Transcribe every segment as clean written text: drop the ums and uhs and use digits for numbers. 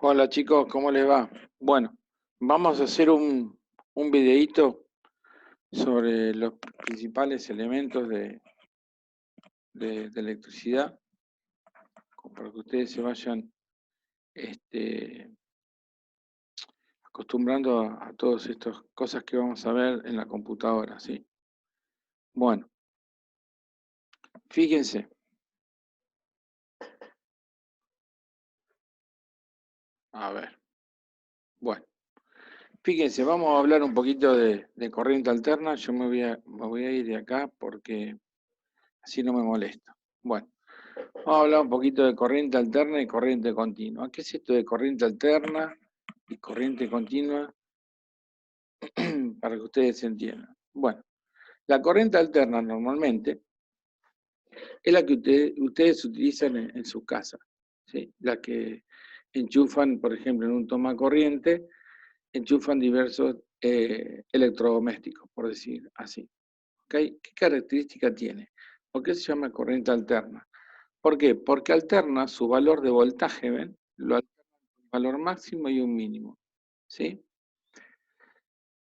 Hola chicos, ¿cómo les va? Bueno, vamos a hacer un videíto sobre los principales elementos de electricidad, como para que ustedes se vayan este, acostumbrando a todas estas cosas que vamos a ver en la computadora, ¿sí? Bueno, fíjense, a ver, bueno, fíjense, vamos a hablar un poquito de corriente alterna. Yo me voy a ir de acá porque así no me molesto. Bueno. Vamos a hablar un poquito de corriente alterna y corriente continua. ¿Qué es esto de corriente alterna y corriente continua? Para que ustedes entiendan. Bueno, la corriente alterna normalmente es la que ustedes utilizan en su casa, ¿sí? La que enchufan, por ejemplo, en un toma corriente, enchufan diversos electrodomésticos, por decir así. ¿Okay? ¿Qué característica tiene? ¿Por qué se llama corriente alterna? ¿Por qué? Porque alterna su valor de voltaje, ¿ven? Lo alterna un valor máximo y un mínimo, ¿sí?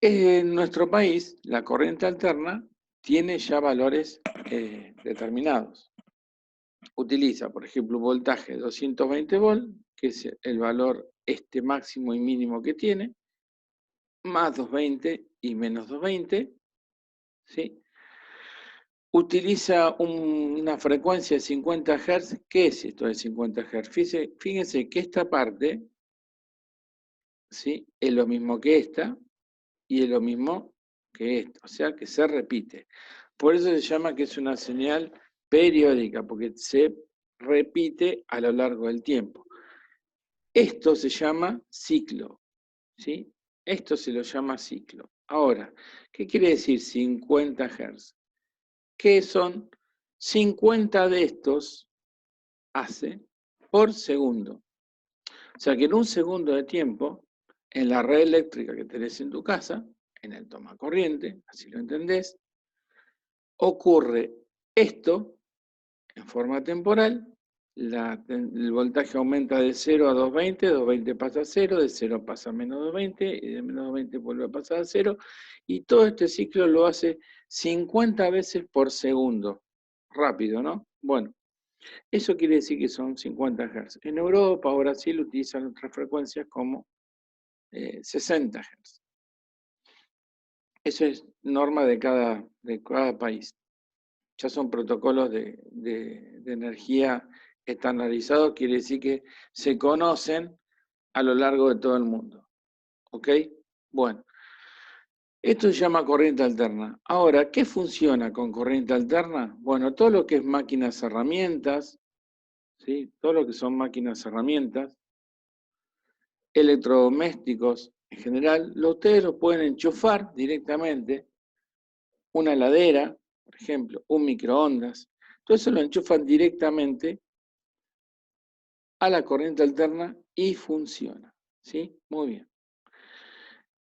En nuestro país, la corriente alterna tiene ya valores determinados. Utiliza, por ejemplo, un voltaje de 220 volt, que es el valor máximo y mínimo que tiene, más 220 y menos 220, ¿sí? Utiliza una frecuencia de 50 Hz. ¿Qué es esto de 50 Hz? Fíjense que esta parte, ¿sí?, es lo mismo que esta y es lo mismo que esta, o sea que se repite. Por eso se llama que es una señal periódica, porque se repite a lo largo del tiempo. Esto se llama ciclo, ¿sí? Esto se lo llama ciclo. Ahora, ¿qué quiere decir 50 Hz? Que son 50 de estos hace por segundo. O sea que en un segundo de tiempo, en la red eléctrica que tenés en tu casa, en el toma corriente, así lo entendés, ocurre esto en forma temporal. El voltaje aumenta de 0 a 220, 220 pasa a 0, de 0 pasa a menos 220, y de menos 220 vuelve a pasar a 0, y todo este ciclo lo hace 50 veces por segundo. Rápido, ¿no? Bueno, eso quiere decir que son 50 Hz. En Europa o Brasil utilizan otras frecuencias como 60 Hz. Eso es norma de cada país. Ya son protocolos de energía estandarizados, quiere decir que se conocen a lo largo de todo el mundo. ¿Ok? Bueno, esto se llama corriente alterna. Ahora, ¿qué funciona con corriente alterna? Bueno, todo lo que es máquinas herramientas, ¿sí? Todo lo que son máquinas herramientas, electrodomésticos en general, ustedes los pueden enchufar directamente, una heladera, por ejemplo, un microondas, todo eso lo enchufan directamente a la corriente alterna y funciona, ¿sí? Muy bien.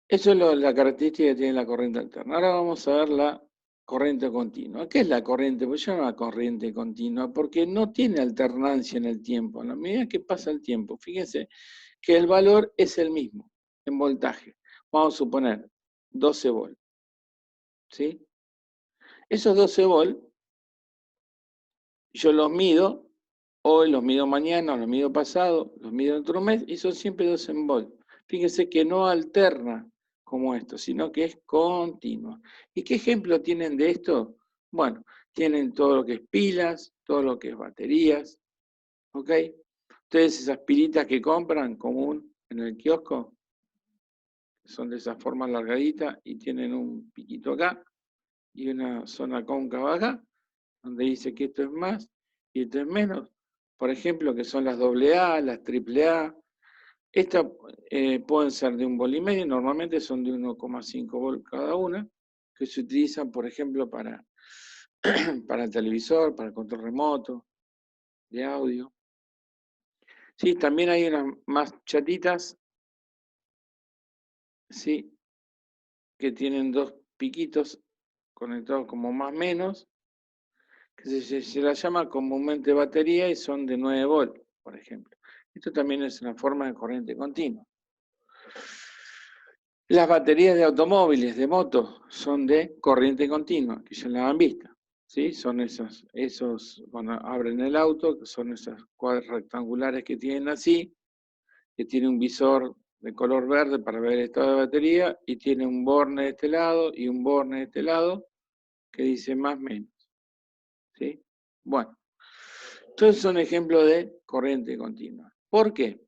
Eso es la característica que tiene la corriente alterna. Ahora vamos a ver la corriente continua. ¿Qué es la corriente? Pues se llama corriente continua porque no tiene alternancia en el tiempo. A la medida que pasa el tiempo, fíjense que el valor es el mismo en voltaje. Vamos a suponer 12 volt, ¿sí? Esos 12 volt yo los mido, hoy los mido mañana, los mido pasado, los mido dentro de un mes y son siempre 12 volt. Fíjense que no alterna como esto, sino que es continua. ¿Y qué ejemplo tienen de esto? Bueno, tienen todo lo que es pilas, todo lo que es baterías, ¿ok? Ustedes esas pilitas que compran común en el kiosco, son de esa forma alargadita y tienen un piquito acá y una zona cóncava acá, donde dice que esto es más y esto es menos. Por ejemplo, que son las AA, las AAA. Estas pueden ser de 1,5 volt, normalmente son de 1,5 volt cada una, que se utilizan, por ejemplo, para el televisor, para el control remoto, de audio. Sí, también hay unas más chatitas, sí, que tienen dos piquitos conectados como más menos, que se la llama comúnmente batería y son de 9 volt, por ejemplo. Esto también es una forma de corriente continua. Las baterías de automóviles, de motos, son de corriente continua, que ya la han visto. ¿Sí? Son esos, cuando abren el auto, que son esas cuadros rectangulares que tienen así, que tiene un visor de color verde para ver el estado de batería, y tiene un borne de este lado y un borne de este lado, que dice más menos. ¿Sí? Bueno, entonces son ejemplos de corriente continua. ¿Por qué?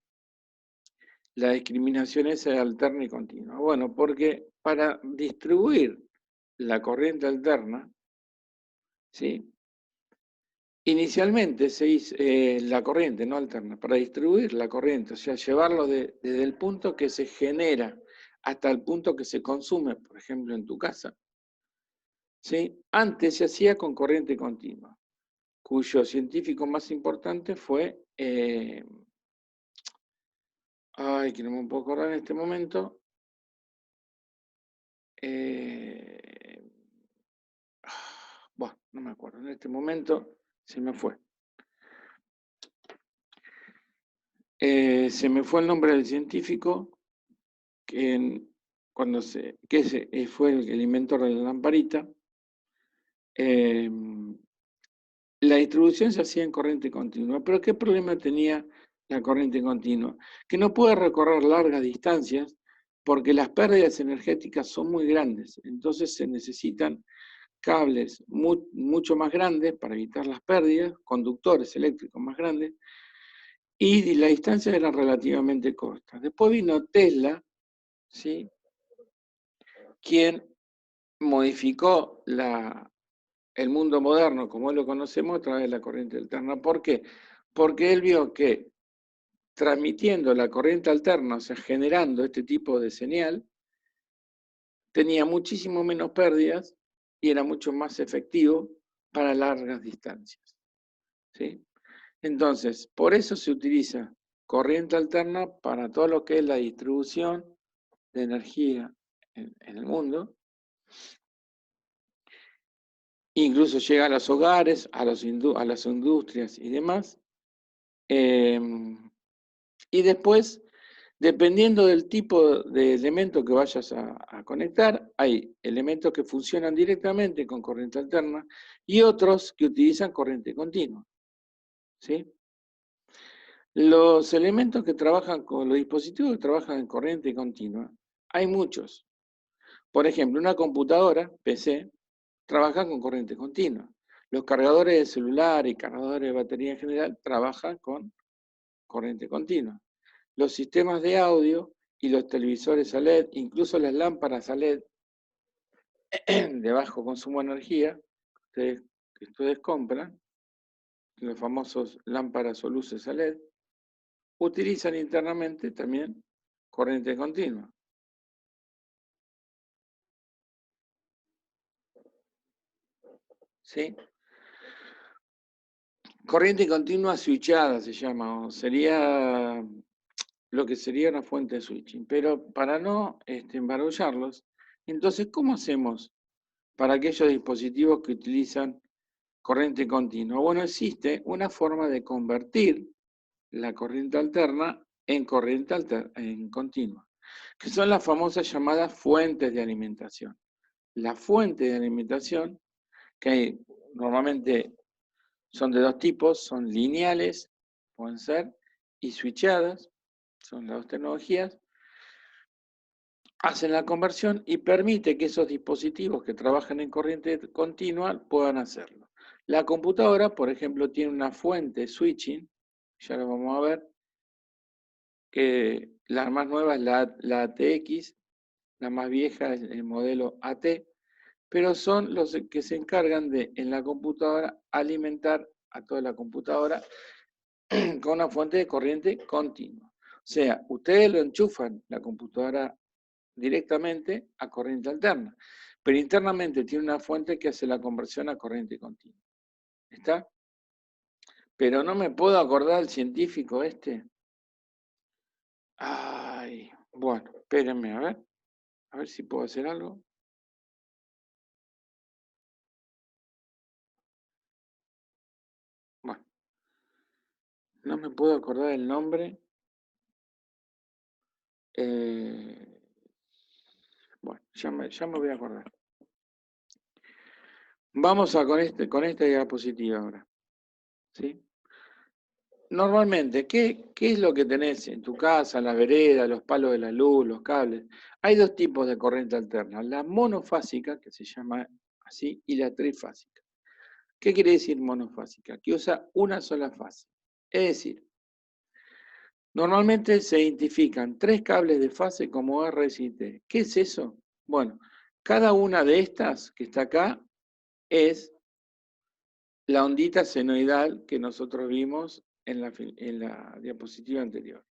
La discriminación es alterna y continua. Bueno, porque para distribuir la corriente alterna, ¿sí? Inicialmente se hizo la corriente, no alterna, para distribuir la corriente, o sea, llevarlo desde el punto que se genera hasta el punto que se consume, por ejemplo, en tu casa, ¿sí? Antes se hacía con corriente continua, cuyo científico más importante fue, que no me puedo acordar en este momento, bueno, no me acuerdo, en este momento se me fue. Se me fue el nombre del científico que fue el inventor de la lamparita. La distribución se hacía en corriente continua, pero ¿qué problema tenía la corriente continua? Que no puede recorrer largas distancias porque las pérdidas energéticas son muy grandes, entonces se necesitan cables mucho más grandes para evitar las pérdidas, conductores eléctricos más grandes, y la distancia era relativamente corta. Después vino Tesla, ¿sí? Quien modificó el mundo moderno como hoy lo conocemos a través de la corriente alterna. ¿Por qué? Porque él vio que transmitiendo la corriente alterna, o sea, generando este tipo de señal, tenía muchísimo menos pérdidas y era mucho más efectivo para largas distancias. ¿Sí? Entonces, por eso se utiliza corriente alterna para todo lo que es la distribución de energía en el mundo. Incluso llega a los hogares, a las industrias y demás. Y después, dependiendo del tipo de elemento que vayas a conectar, hay elementos que funcionan directamente con corriente alterna y otros que utilizan corriente continua. ¿Sí? Los elementos que trabajan con los dispositivos que trabajan en corriente continua, hay muchos. Por ejemplo, una computadora, PC, trabaja con corriente continua. Los cargadores de celular y cargadores de batería en general trabajan con corriente continua. Los sistemas de audio y los televisores a LED, incluso las lámparas a LED de bajo consumo de energía, que ustedes compran, los famosos lámparas o luces a LED, utilizan internamente también corriente continua. ¿Sí? Corriente continua switchada se llama, o sería lo que sería una fuente de switching. Pero para no embarullarlos, entonces, ¿cómo hacemos para aquellos dispositivos que utilizan corriente continua? Bueno, existe una forma de convertir la corriente alterna en corriente en continua, que son las famosas llamadas fuentes de alimentación. Las fuentes de alimentación, que normalmente son de dos tipos, son lineales, pueden ser, y switchadas, son las dos tecnologías, hacen la conversión y permite que esos dispositivos que trabajan en corriente continua puedan hacerlo. La computadora, por ejemplo, tiene una fuente switching, ya lo vamos a ver, que la más nueva es la ATX, la más vieja es el modelo AT, pero son los que se encargan de, en la computadora, alimentar a toda la computadora con una fuente de corriente continua. O sea, ustedes lo enchufan la computadora directamente a corriente alterna, pero internamente tiene una fuente que hace la conversión a corriente continua. ¿Está? Pero no me puedo acordar el científico este. Ay, bueno, espérenme, a ver si puedo hacer algo. Bueno, no me puedo acordar el nombre. Bueno, ya me voy a acordar. Vamos con esta diapositiva ahora. ¿Sí? Normalmente, ¿qué es lo que tenés en tu casa, la vereda, los palos de la luz, los cables? Hay dos tipos de corriente alterna, la monofásica, que se llama así, y la trifásica. ¿Qué quiere decir monofásica? Que usa una sola fase. Es decir, normalmente se identifican tres cables de fase como RST. ¿Qué es eso? Bueno, cada una de estas que está acá es la ondita senoidal que nosotros vimos en la diapositiva anterior.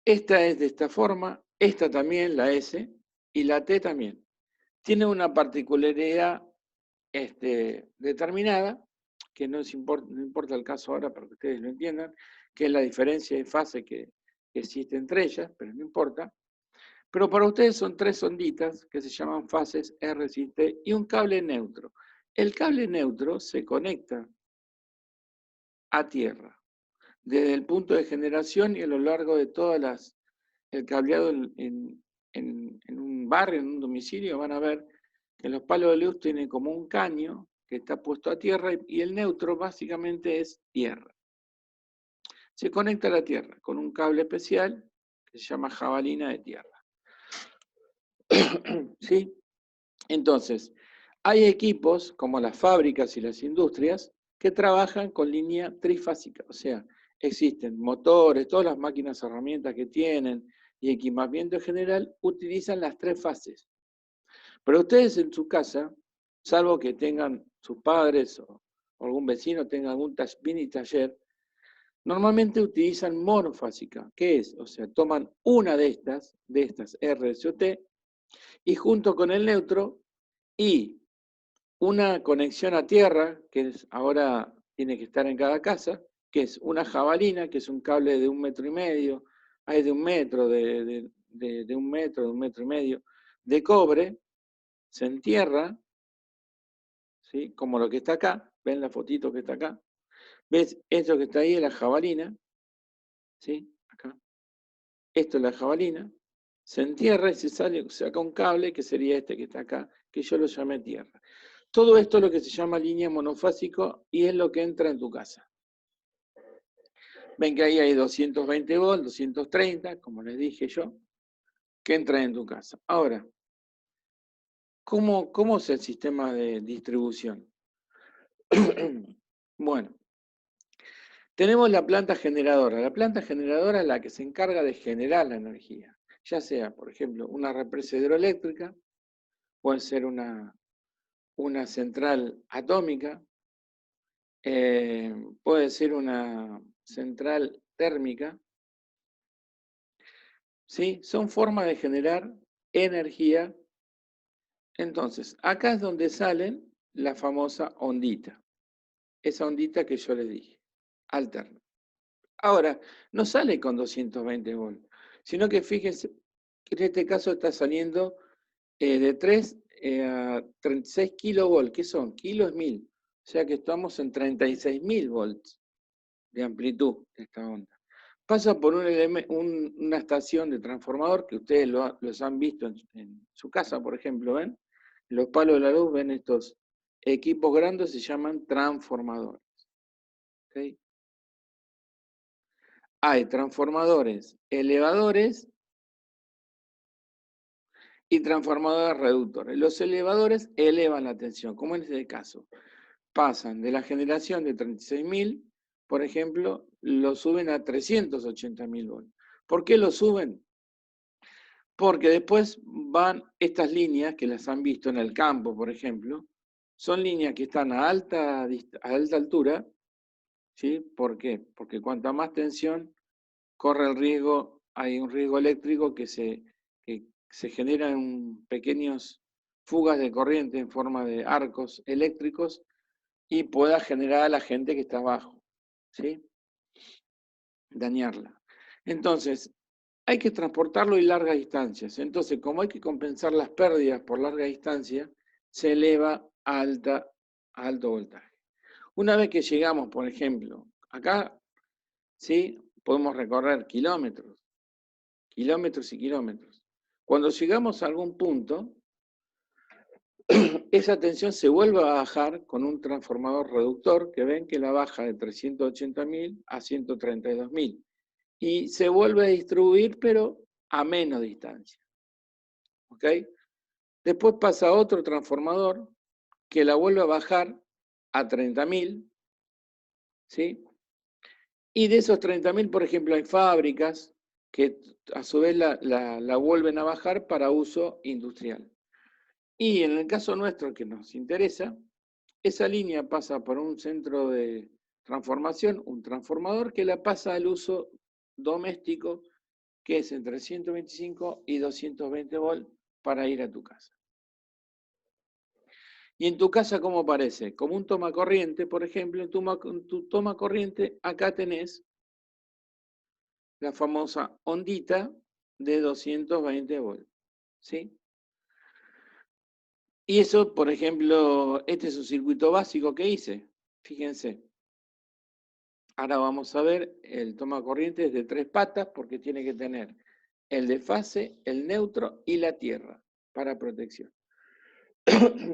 Esta es de esta forma, esta también, la S, y la T también. Tiene una particularidad determinada, que no importa el caso ahora para que ustedes lo entiendan, que es la diferencia de fase que existe entre ellas, pero no importa. Pero para ustedes son tres onditas que se llaman fases R y T y un cable neutro. El cable neutro se conecta a tierra, desde el punto de generación y a lo largo de todas el cableado en un barrio, en un domicilio, van a ver que los palos de luz tienen como un caño que está puesto a tierra y el neutro básicamente es tierra. Se conecta a la tierra con un cable especial que se llama jabalina de tierra. ¿Sí? Entonces, hay equipos como las fábricas y las industrias que trabajan con línea trifásica, o sea, existen motores, todas las máquinas, herramientas que tienen y equipamiento en general utilizan las tres fases. Pero ustedes en su casa, salvo que tengan sus padres o algún vecino tenga algún mini taller, normalmente utilizan monofásica. ¿Qué es? O sea, toman una de estas R o T, y junto con el neutro y una conexión a tierra, que ahora tiene que estar en cada casa, que es una jabalina, que es un cable de 1,5 metros, hay de 1 metro, de 1 metro, de 1,5 metros, de cobre, se entierra, ¿sí? Como lo que está acá, ven la fotito que está acá, ves esto que está ahí es la jabalina, ¿sí? Acá. Esto es la jabalina, se entierra y se saca un cable que sería este que está acá, que yo lo llamé tierra. Todo esto es lo que se llama línea monofásico y es lo que entra en tu casa. Ven que ahí hay 220 volts, 230, como les dije yo, que entran en tu casa. Ahora, ¿cómo es el sistema de distribución? Bueno, tenemos la planta generadora. La planta generadora es la que se encarga de generar la energía, ya sea, por ejemplo, una represa hidroeléctrica, puede ser una central atómica, puede ser una central térmica, ¿sí? Son formas de generar energía. Entonces, acá es donde salen la famosa ondita, esa ondita que yo les dije, alterna. Ahora, no sale con 220 volts, sino que fíjense que en este caso está saliendo de 3 a 36 kilovolts. ¿Qué son? Kilo es 1000. O sea que estamos en 36.000 volts de amplitud de esta onda. Pasa por una estación de transformador que ustedes los han visto en su casa, por ejemplo, ¿ven? En los palos de la luz ven estos equipos grandes, se llaman transformadores. ¿Okay? Hay transformadores elevadores y transformadores reductores. Los elevadores elevan la tensión, como en este caso. Pasan de la generación de 36.000, por ejemplo, lo suben a 380.000 volts. ¿Por qué lo suben? Porque después van estas líneas, que las han visto en el campo, por ejemplo, son líneas que están a alta altura, ¿sí? ¿Por qué? Porque cuanta más tensión, corre el riesgo, hay un riesgo eléctrico que se generan pequeños fugas de corriente en forma de arcos eléctricos y pueda generar a la gente que está abajo, ¿sí? Dañarla. Entonces, hay que transportarlo en largas distancias. Entonces, como hay que compensar las pérdidas por larga distancia, se eleva a alto voltaje. Una vez que llegamos, por ejemplo, acá ¿sí? Podemos recorrer kilómetros, kilómetros y kilómetros. Cuando llegamos a algún punto, esa tensión se vuelve a bajar con un transformador reductor que ven que la baja de 380.000 a 132.000 y se vuelve a distribuir pero a menos distancia. ¿Ok? Después pasa otro transformador que la vuelve a bajar a 30.000, ¿sí? Y de esos 30.000, por ejemplo, hay fábricas que a su vez la vuelven a bajar para uso industrial. Y en el caso nuestro que nos interesa, esa línea pasa por un centro de transformación, un transformador que la pasa al uso doméstico, que es entre 125 y 220 volts para ir a tu casa. Y en tu casa, ¿cómo aparece? Como un toma corriente, por ejemplo, en tu toma corriente, acá tenés la famosa ondita de 220 volts, ¿sí? Y eso, por ejemplo, este es un circuito básico que hice, fíjense. Ahora vamos a ver el toma corriente de 3 patas porque tiene que tener el de fase, el neutro y la tierra para protección.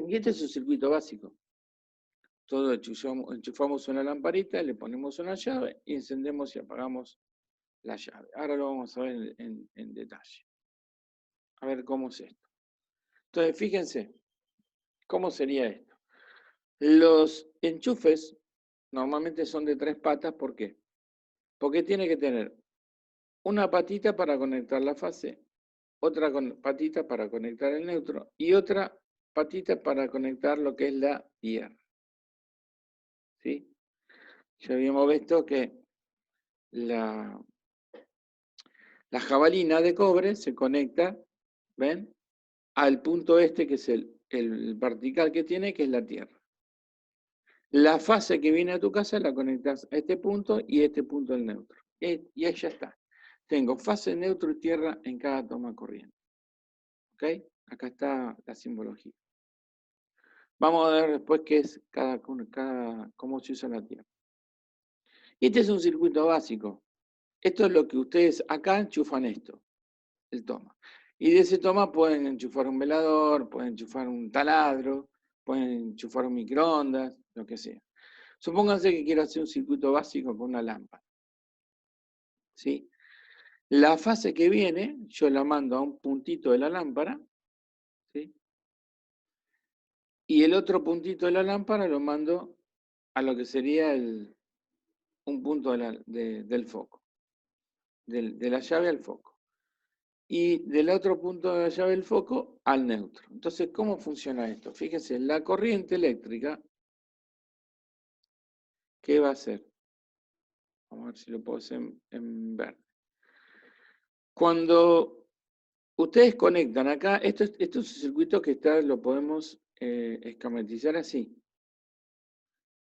Y este es un circuito básico. Todo enchufamos una lamparita, le ponemos una llave y encendemos y apagamos la llave. Ahora lo vamos a ver en detalle. A ver cómo es esto. Entonces, fíjense, ¿cómo sería esto? Los enchufes normalmente son de 3 patas, ¿por qué? Porque tiene que tener una patita para conectar la fase, otra patita para conectar el neutro y otra patita para conectar lo que es la tierra. ¿Sí? Ya habíamos visto que la jabalina de cobre se conecta, ¿ven? Al punto este que es el vertical que tiene, que es la tierra. La fase que viene a tu casa la conectas a este punto y este punto el neutro. Y ahí ya está. Tengo fase, neutro y tierra en cada toma corriente. ¿Ok? Acá está la simbología. Vamos a ver después qué es cómo se usa la tierra. Este es un circuito básico. Esto es lo que ustedes acá enchufan esto, el toma. Y de ese toma pueden enchufar un velador, pueden enchufar un taladro, pueden enchufar un microondas, lo que sea. Supónganse que quiero hacer un circuito básico con una lámpara. ¿Sí? La fase que viene, yo la mando a un puntito de la lámpara, ¿sí? Y el otro puntito de la lámpara lo mando a lo que sería un punto del foco, de la llave al foco. Y del otro punto de la llave del foco al neutro. Entonces, ¿cómo funciona esto? Fíjense, la corriente eléctrica, ¿qué va a hacer? Vamos a ver si lo puedo hacer en verde. Cuando ustedes conectan acá, esto es un circuito que lo podemos esquematizar así.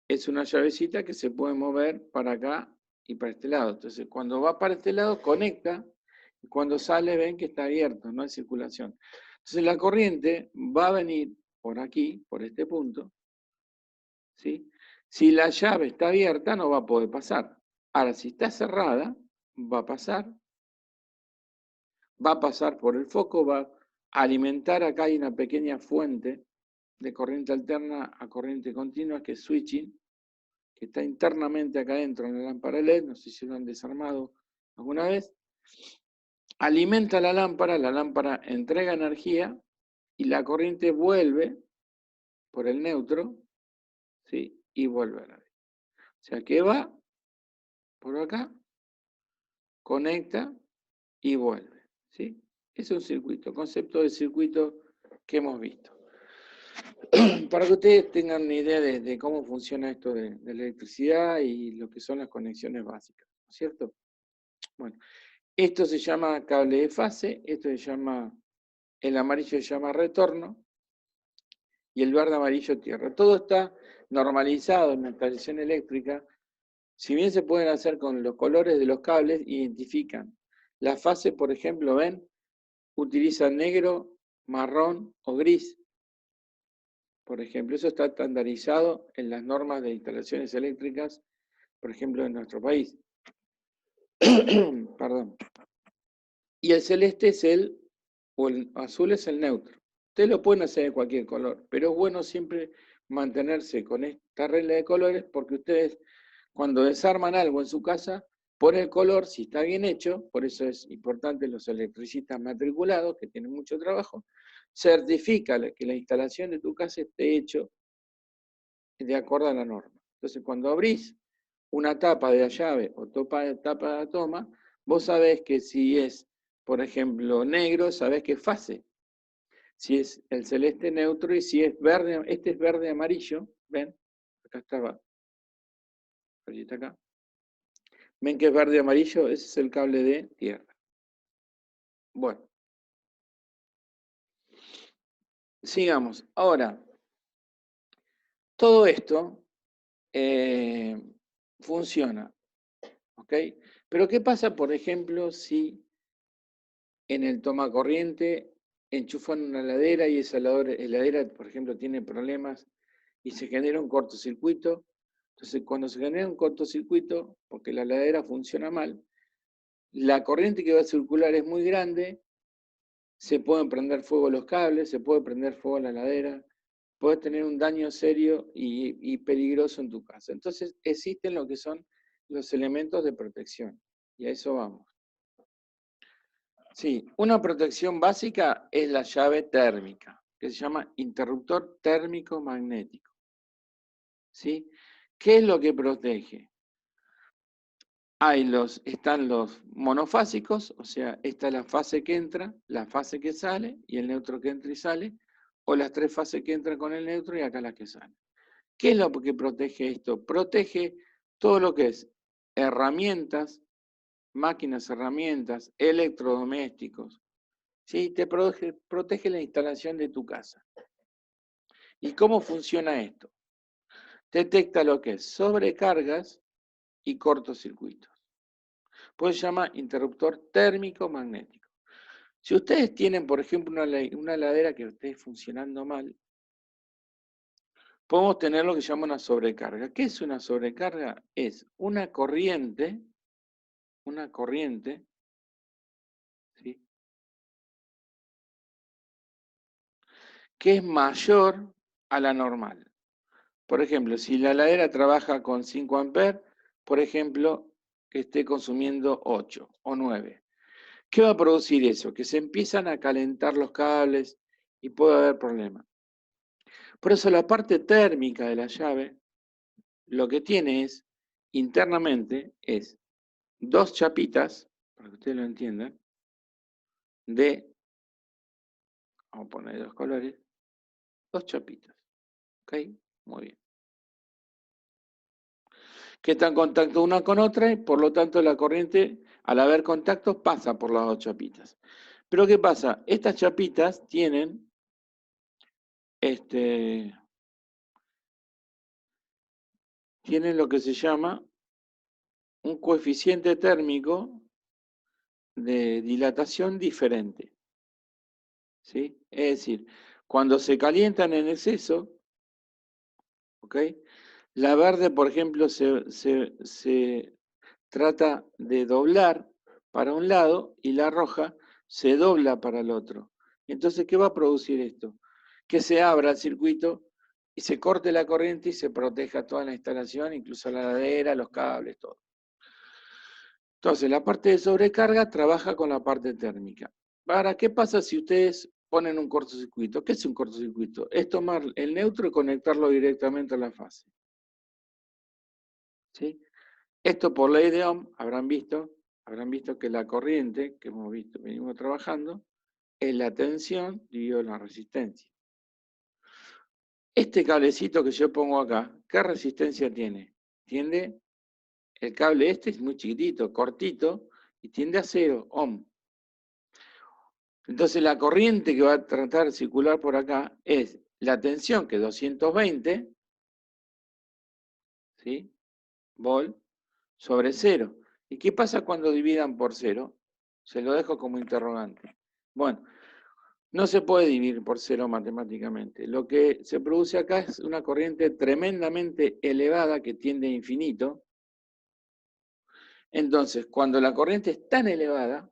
Es una llavecita que se puede mover para acá y para este lado. Entonces, cuando va para este lado, conecta, y cuando sale, ven que está abierto, no hay circulación. Entonces, la corriente va a venir por aquí, por este punto, ¿sí? Si la llave está abierta, no va a poder pasar. Ahora, si está cerrada, va a pasar por el foco, va a alimentar, acá hay una pequeña fuente de corriente alterna a corriente continua, que es switching, que está internamente acá dentro en la lámpara LED, no sé si lo han desarmado alguna vez, alimenta la lámpara entrega energía y la corriente vuelve por el neutro, ¿sí? Y vuelve a la LED. O sea que va por acá, conecta y vuelve, ¿sí? Es un circuito, concepto de circuito que hemos visto. Para que ustedes tengan una idea de cómo funciona esto de la electricidad y lo que son las conexiones básicas, ¿no es cierto? Bueno, esto se llama cable de fase, esto se llama, el amarillo se llama retorno y el verde amarillo tierra. Todo está normalizado en la instalación eléctrica. Si bien se pueden hacer con los colores de los cables, identifican. La fase, por ejemplo, ven, utiliza negro, marrón o gris. Por ejemplo, eso está estandarizado en las normas de instalaciones eléctricas, por ejemplo, en nuestro país. Perdón. Y el celeste es o el azul es el neutro. Ustedes lo pueden hacer de cualquier color, pero es bueno siempre mantenerse con esta regla de colores porque ustedes cuando desarman algo en su casa, por el color, si está bien hecho, por eso es importante los electricistas matriculados, que tienen mucho trabajo, certifica que la instalación de tu casa esté hecho de acuerdo a la norma. Entonces, cuando abrís una tapa de la llave o tapa de la toma, vos sabés que si es, por ejemplo, negro, sabés que es fase. Si es el celeste neutro y si es verde, este es verde amarillo, ¿ven? Acá estaba, allí está acá. ¿Ven que es verde amarillo? Ese es el cable de tierra. Bueno, sigamos. Ahora, todo esto funciona, ¿ok? Pero ¿qué pasa, por ejemplo, si en el tomacorriente enchufan una heladera y esa heladera, por ejemplo, tiene problemas y se genera un cortocircuito? Entonces, cuando se genera un cortocircuito, porque la heladera funciona mal, la corriente que va a circular es muy grande, se pueden prender fuego los cables, se puede prender fuego la heladera, puedes tener un daño serio y peligroso en tu casa. Entonces, existen lo que son los elementos de protección, y a eso vamos. Sí, una protección básica es la llave térmica, que se llama interruptor térmico magnético. ¿Sí? ¿Qué es lo que protege? Están los monofásicos, o sea, esta es la fase que entra, la fase que sale y el neutro que entra y sale, o las tres fases que entran con el neutro y acá las que salen. ¿Qué es lo que protege esto? Protege todo lo que es herramientas, máquinas, herramientas, electrodomésticos. ¿Sí? Te protege la instalación de tu casa. ¿Y cómo funciona esto? Detecta lo que es sobrecargas y cortocircuitos. Pues se llama interruptor térmico magnético. Si ustedes tienen, por ejemplo, una heladera que esté funcionando mal, podemos tener lo que se llama una sobrecarga. ¿Qué es una sobrecarga? Es una corriente, ¿sí?, que es mayor a la normal. Por ejemplo, si la heladera trabaja con 5 amperes, por ejemplo, que esté consumiendo 8 o 9. ¿Qué va a producir eso? Que se empiezan a calentar los cables y puede haber problemas. Por eso la parte térmica de la llave, lo que tiene es, internamente, es dos chapitas, para que ustedes lo entiendan, vamos a poner dos colores, dos chapitas. ¿Ok? Muy bien. Que están en contacto una con otra y por lo tanto la corriente, al haber contacto, pasa por las dos chapitas. Pero ¿qué pasa? Estas chapitas tienen lo que se llama un coeficiente térmico de dilatación diferente. ¿Sí? Es decir, cuando se calientan en exceso, ¿ok?, la verde, por ejemplo, se trata de doblar para un lado y la roja se dobla para el otro. Entonces, ¿qué va a producir esto? Que se abra el circuito y se corte la corriente y se proteja toda la instalación, incluso la heladera, los cables, todo. Entonces, la parte de sobrecarga trabaja con la parte térmica. Ahora, ¿qué pasa si ustedes ponen un cortocircuito? ¿Qué es un cortocircuito? Es tomar el neutro y conectarlo directamente a la fase. ¿Sí? Esto por ley de Ohm, habrán visto que la corriente que hemos visto, venimos trabajando, es la tensión dividido la resistencia. Este cablecito que yo pongo acá, ¿qué resistencia tiene? Tiende, el cable este es muy chiquitito, cortito, y tiende a 0 ohm. Entonces la corriente que va a tratar de circular por acá es la tensión, que es 220, ¿sí?, volt, sobre 0. ¿Y qué pasa cuando dividan por 0? Se lo dejo como interrogante. Bueno, no se puede dividir por 0 matemáticamente. Lo que se produce acá es una corriente tremendamente elevada que tiende a infinito. Entonces, cuando la corriente es tan elevada,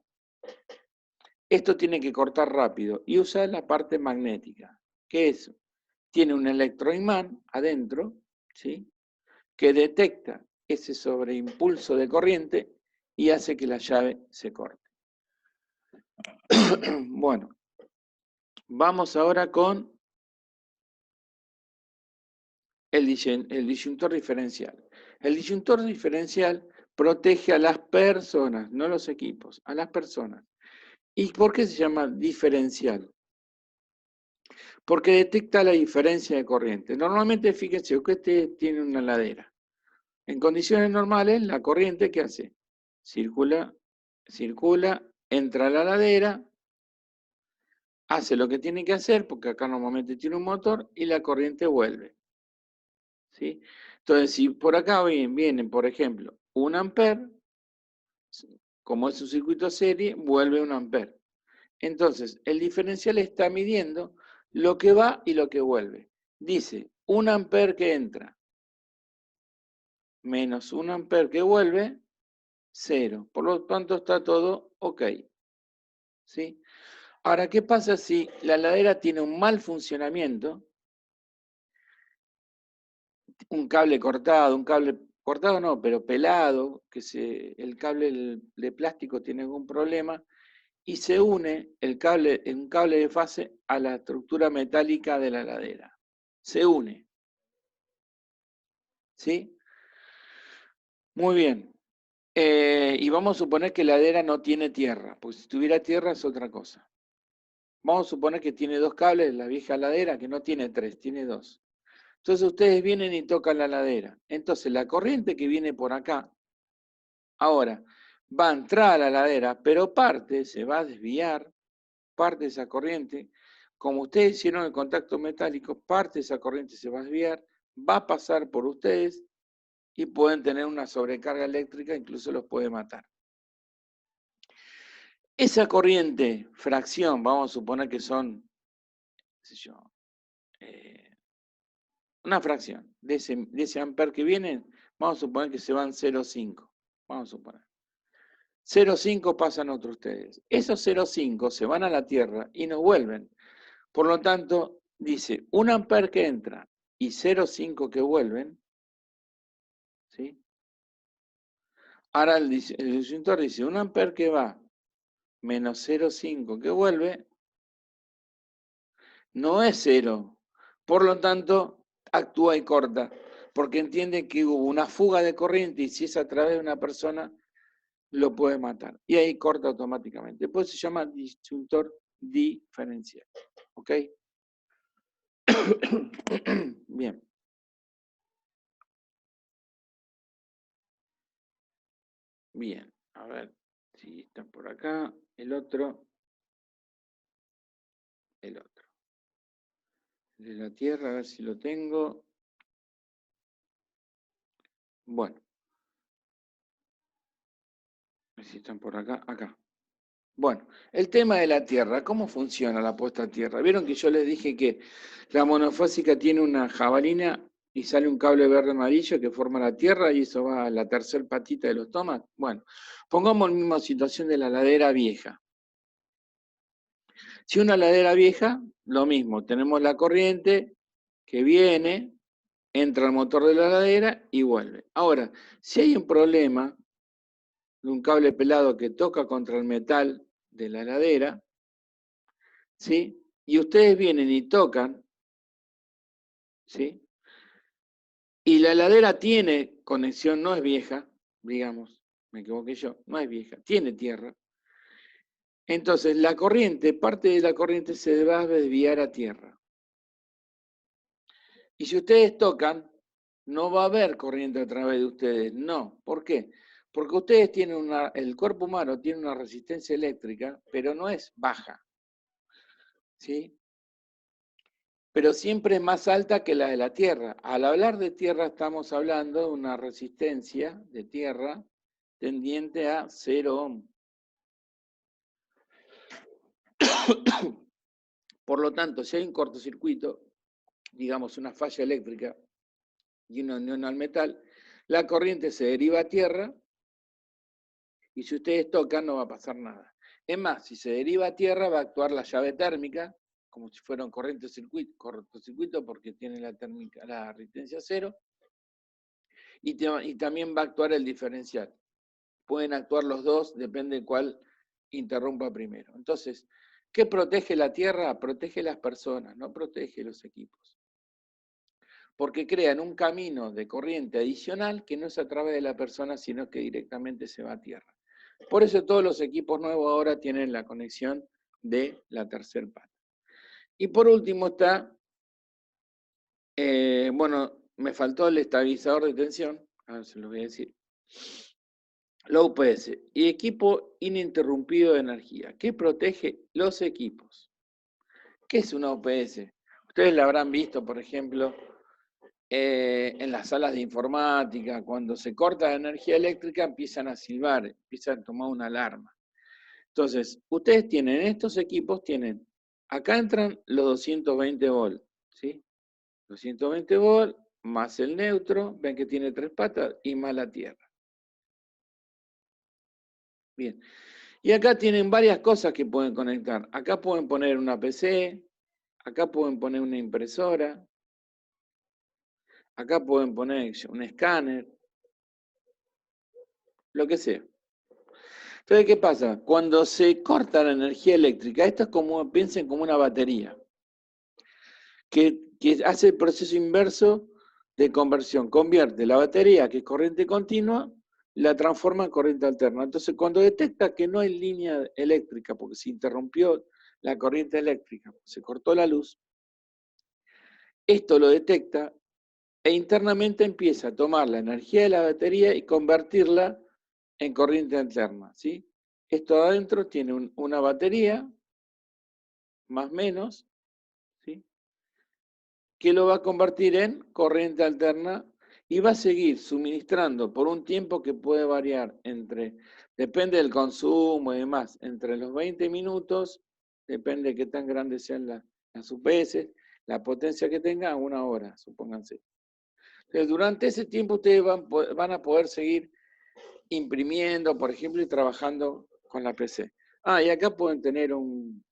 esto tiene que cortar rápido y usa la parte magnética, que es, tiene un electroimán adentro, ¿sí?, que detecta ese sobreimpulso de corriente y hace que la llave se corte. Bueno, vamos ahora con el disyuntor diferencial. El disyuntor diferencial protege a las personas, no los equipos, a las personas. ¿Y por qué se llama diferencial? Porque detecta la diferencia de corriente. Normalmente, fíjense, usted tiene una heladera. En condiciones normales, la corriente, ¿qué hace? Circula, entra a la heladera, hace lo que tiene que hacer, porque acá normalmente tiene un motor, y la corriente vuelve. ¿Sí? Entonces, si por acá vienen, por ejemplo, 1 amper, como es un circuito serie, vuelve 1 amper. Entonces, el diferencial está midiendo lo que va y lo que vuelve. Dice, 1 amper que entra, menos 1 amper que vuelve, 0. Por lo tanto, está todo ok. ¿Sí? Ahora, ¿qué pasa si la heladera tiene un mal funcionamiento? Un cable cortado no, pero pelado, que el cable de plástico tiene algún problema, y se une un cable de fase a la estructura metálica de la heladera. Se une. ¿Sí? Muy bien. Y vamos a suponer que la heladera no tiene tierra, pues si tuviera tierra es otra cosa. Vamos a suponer que tiene 2 cables, la vieja heladera, que no tiene 3, tiene 2. Entonces ustedes vienen y tocan la heladera. Entonces la corriente que viene por acá, ahora, va a entrar a la heladera, pero parte se va a desviar, parte de esa corriente. Como ustedes hicieron el contacto metálico, parte de esa corriente se va a desviar, va a pasar por ustedes y pueden tener una sobrecarga eléctrica, incluso los puede matar. Esa corriente, fracción, vamos a suponer que son, qué sé yo, una fracción de ese amper que viene, vamos a suponer que se van 0,5. Vamos a suponer. 0,5 pasan otros ustedes. Esos 0,5 se van a la Tierra y nos vuelven. Por lo tanto, dice 1 amper que entra y 0,5 que vuelven. ¿Sí? Ahora el disyuntor dice 1 amper que va menos 0,5 que vuelve. No es 0. Por lo tanto, actúa y corta. Porque entiende que hubo una fuga de corriente y si es a través de una persona, lo puede matar. Y ahí corta automáticamente. Después se llama disyuntor diferencial. ¿Ok? Bien. Bien. A ver si está por acá. El otro. El otro. De la Tierra, a ver si lo tengo. Bueno. A ver si están por acá. Acá. Bueno, el tema de la Tierra, ¿cómo funciona la puesta a tierra? Vieron que yo les dije que la monofásica tiene una jabalina y sale un cable verde amarillo que forma la Tierra y eso va a la tercera patita de los tomas. Bueno, pongamos la misma situación de la ladera vieja. Si una ladera vieja, lo mismo, tenemos la corriente que viene, entra al motor de la ladera y vuelve. Ahora, si hay un problema de un cable pelado que toca contra el metal de la heladera, ¿sí? Y ustedes vienen y tocan, ¿sí? Y la heladera tiene conexión, no es vieja, digamos, me equivoqué yo, no es vieja, tiene tierra. Entonces la corriente, parte de la corriente se va a desviar a tierra. Y si ustedes tocan, no va a haber corriente a través de ustedes, no. ¿Por qué? Porque ustedes tienen el cuerpo humano tiene una resistencia eléctrica, pero no es baja, ¿sí? Pero siempre es más alta que la de la Tierra. Al hablar de Tierra estamos hablando de una resistencia de Tierra tendiente a 0 ohm. Por lo tanto, si hay un cortocircuito, digamos una falla eléctrica y una unión al metal, la corriente se deriva a tierra Y si ustedes tocan, no va a pasar nada. Es más, si se deriva a tierra, va a actuar la llave térmica, como si fuera un cortocircuito, porque tiene la resistencia cero, y también va a actuar el diferencial. Pueden actuar los dos, depende de cuál interrumpa primero. Entonces, ¿qué protege la tierra? Protege las personas, no protege los equipos. Porque crean un camino de corriente adicional que no es a través de la persona, sino que directamente se va a tierra. Por eso todos los equipos nuevos ahora tienen la conexión de la tercera pata. Y por último está, bueno, me faltó el estabilizador de tensión, ahora se lo voy a decir. La UPS, y equipo ininterrumpido de energía. ¿Qué protege los equipos? ¿Qué es una UPS? Ustedes la habrán visto, por ejemplo, en las salas de informática, cuando se corta la energía eléctrica empiezan a silbar, empiezan a tomar una alarma. Entonces, ustedes tienen estos equipos, acá entran los 220 volts, ¿sí? 220 volts más el neutro, ven que tiene 3 patas, y más la tierra. Bien. Y acá tienen varias cosas que pueden conectar. Acá pueden poner una PC, acá pueden poner una impresora, acá pueden poner un escáner, lo que sea. Entonces, ¿qué pasa? Cuando se corta la energía eléctrica, esto es como, piensen como una batería, que hace el proceso inverso de conversión. Convierte la batería, que es corriente continua, la transforma en corriente alterna. Entonces, cuando detecta que no hay línea eléctrica, porque se interrumpió la corriente eléctrica, se cortó la luz, esto lo detecta e internamente empieza a tomar la energía de la batería y convertirla en corriente alterna, ¿sí? Esto adentro tiene una batería, más o menos, ¿sí? Que lo va a convertir en corriente alterna y va a seguir suministrando por un tiempo que puede variar depende del consumo y demás, entre los 20 minutos, depende de qué tan grandes sean las UPS, la potencia que tenga, 1 hora, supónganse. Entonces, durante ese tiempo ustedes van a poder seguir imprimiendo, por ejemplo, y trabajando con la PC. Y acá pueden tener un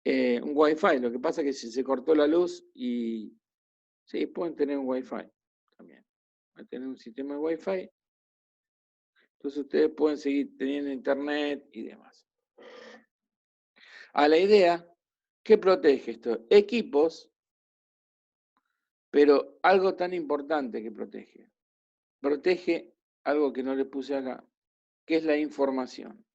Wi-Fi. Lo que pasa es que si se cortó la luz sí, pueden tener un Wi-Fi también. Van a tener un sistema de Wi-Fi. Entonces ustedes pueden seguir teniendo internet y demás. A la idea, ¿qué protege esto? Equipos, pero algo tan importante que protege. Protege algo que no le puse acá, que es la información.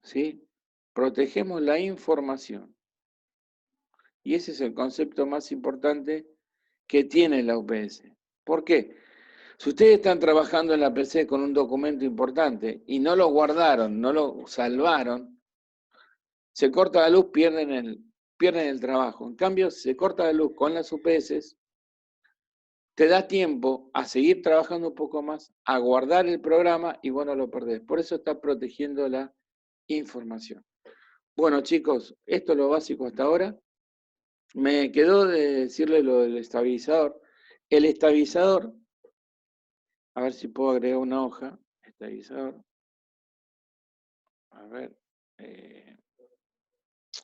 ¿Sí? Protegemos la información. Y ese es el concepto más importante que tiene la UPS. ¿Por qué? Si ustedes están trabajando en la PC con un documento importante y no lo guardaron, no lo salvaron, se corta la luz, pierden el trabajo. En cambio, si se corta la luz con las UPS, te da tiempo a seguir trabajando un poco más, a guardar el programa y bueno, lo perdés. Por eso está protegiendo la información. Bueno, chicos, esto es lo básico hasta ahora. Me quedó de decirle lo del estabilizador. El estabilizador, a ver si puedo agregar una hoja. Estabilizador. A ver,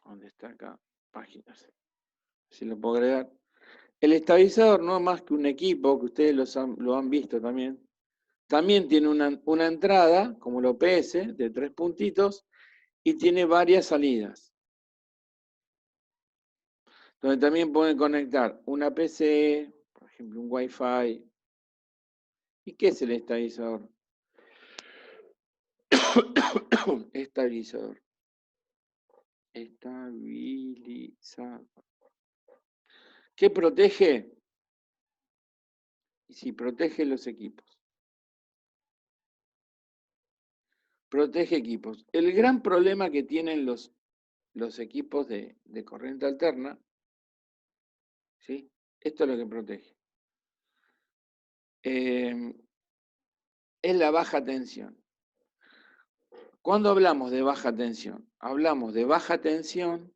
¿dónde está acá? Páginas. Si lo puedo agregar. El estabilizador no es más que un equipo, que ustedes lo han visto también. También tiene una entrada, como el OPS, de 3 puntitos, y tiene varias salidas. Donde también pueden conectar una PC, por ejemplo, un Wi-Fi. ¿Y qué es el estabilizador? Estabilizador. Estabilizador. ¿Qué protege? Y si protege los equipos. Protege equipos. El gran problema que tienen los equipos de corriente alterna, ¿sí? Esto es lo que protege. Es la baja tensión. Cuando hablamos de baja tensión, hablamos de baja tensión,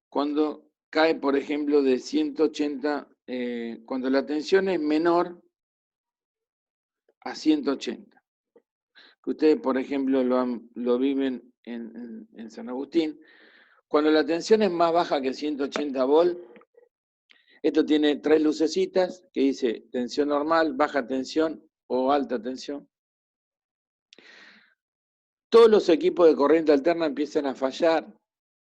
cuando cae, por ejemplo, de 180 cuando la tensión es menor a 180. Que ustedes, por ejemplo, lo viven en San Agustín. Cuando la tensión es más baja que 180 volt, esto tiene 3 lucecitas que dice tensión normal, baja tensión o alta tensión. Todos los equipos de corriente alterna empiezan a fallar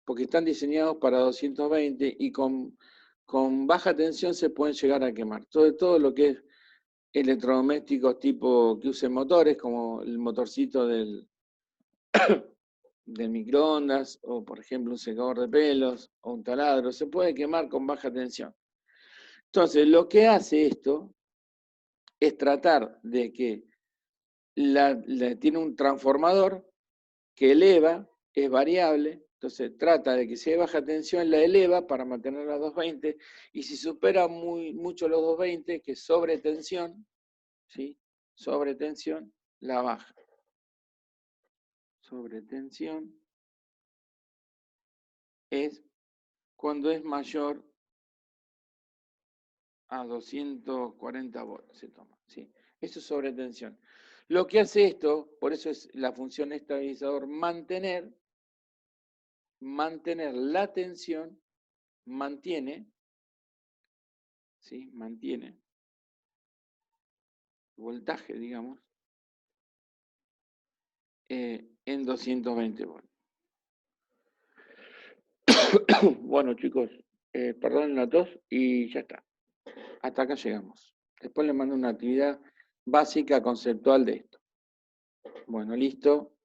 porque están diseñados para 220 y con baja tensión se pueden llegar a quemar. Todo lo que es electrodomésticos tipo que usen motores, como el motorcito del microondas, o por ejemplo un secador de pelos, o un taladro, se puede quemar con baja tensión. Entonces, lo que hace esto es tratar de que tiene un transformador que eleva, es variable, entonces trata de que si hay baja tensión la eleva para mantener a 220, y si supera mucho los 220, que es sobretensión, ¿sí? Sobretensión, la baja. Sobretensión es cuando es mayor a 240 volts, se toma, ¿sí? Eso es sobretensión. Lo que hace esto, por eso es la función estabilizador, mantener la tensión, mantiene, ¿sí? Mantiene el voltaje, digamos, en 220 volts. Bueno, chicos, perdonen la tos y ya está. Hasta acá llegamos. Después les mando una actividad básica, conceptual de esto. Bueno, listo.